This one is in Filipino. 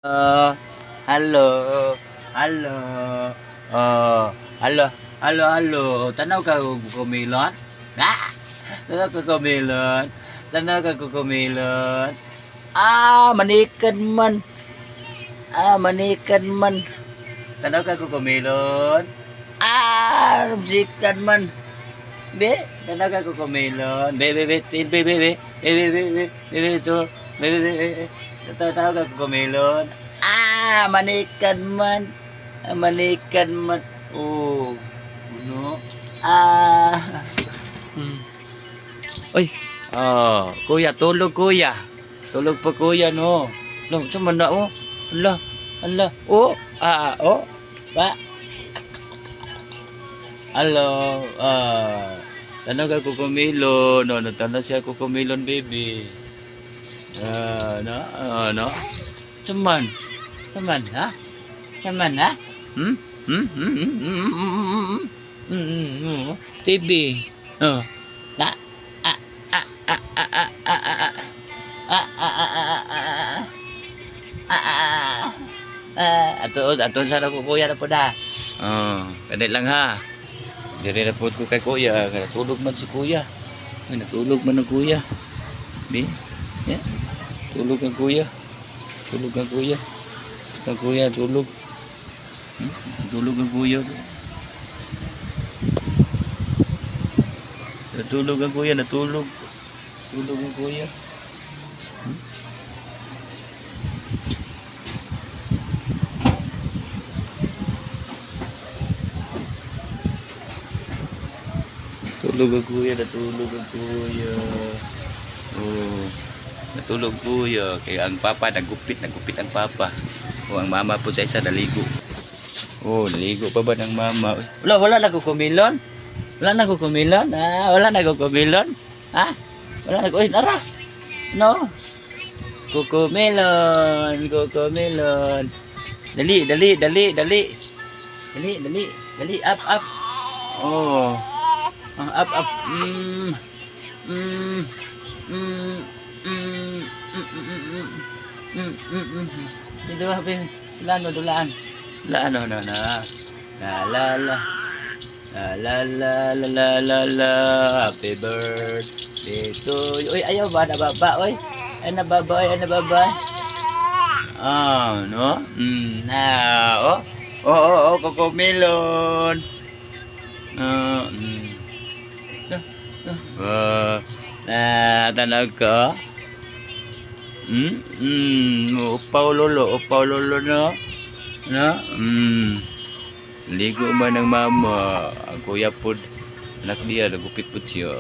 Halo, halo, oh, halo, halo, halo, tanaw ka kukumilon? Tanaw ka kumilon? Tanaw ka kukumilon? Manikan man, manikan man. Tanaw ka kukumilon? Sikan man. Be, tanaw ka kukumilon? Tanaw ka kukumilon? Manikan man. Manikan man. Oh, no. Hmm. Uy, kuya, tulog kuya. Tulog pa kuya, no. No, saan na, oh? Ala, ala, oh, oh, ba? Hello, tanong ka kukumilon, no, natanong siya kukumilon, baby. No, no. Saman, saman, ha? Saman, ha? Hmm? TV. Oh. Na. Ato sa ko kuya na po da. Kadit lang ha. Diri na po ko kay kuya, natulog man si kuya. Natulog man ang kuya. Bi. Yeah. Tulog ang kuya. Tulog ang kuya. Ang kuya tulog. Tulog ang kuya. Natulog ang kuya, natulog. Tulog ang kuya. Tulog ang kuya, natulog ang kuya. Oh, natulog kuya. Kaya ang papa nagupit ang papa. O ang mama po sa isa naligo. Oh, naligo pa ba ng mama? Wala na kukumilon? Wala na kukumilon? Wala na kukumilon? Ha? Wala na kukumilon? Nara! No? Kukumilon! Kukumilon! Dali! Up! Oh! Up! Dito habi. Dulaan. La la happy birthday to you. Uy, ayaw ba nababa oy? Ay nababa. No? Kokomilon. Tanag ka? Upaw lolo no? No? Ligo man ng mama. Ang kuya po, anak dia, nagupit po siya.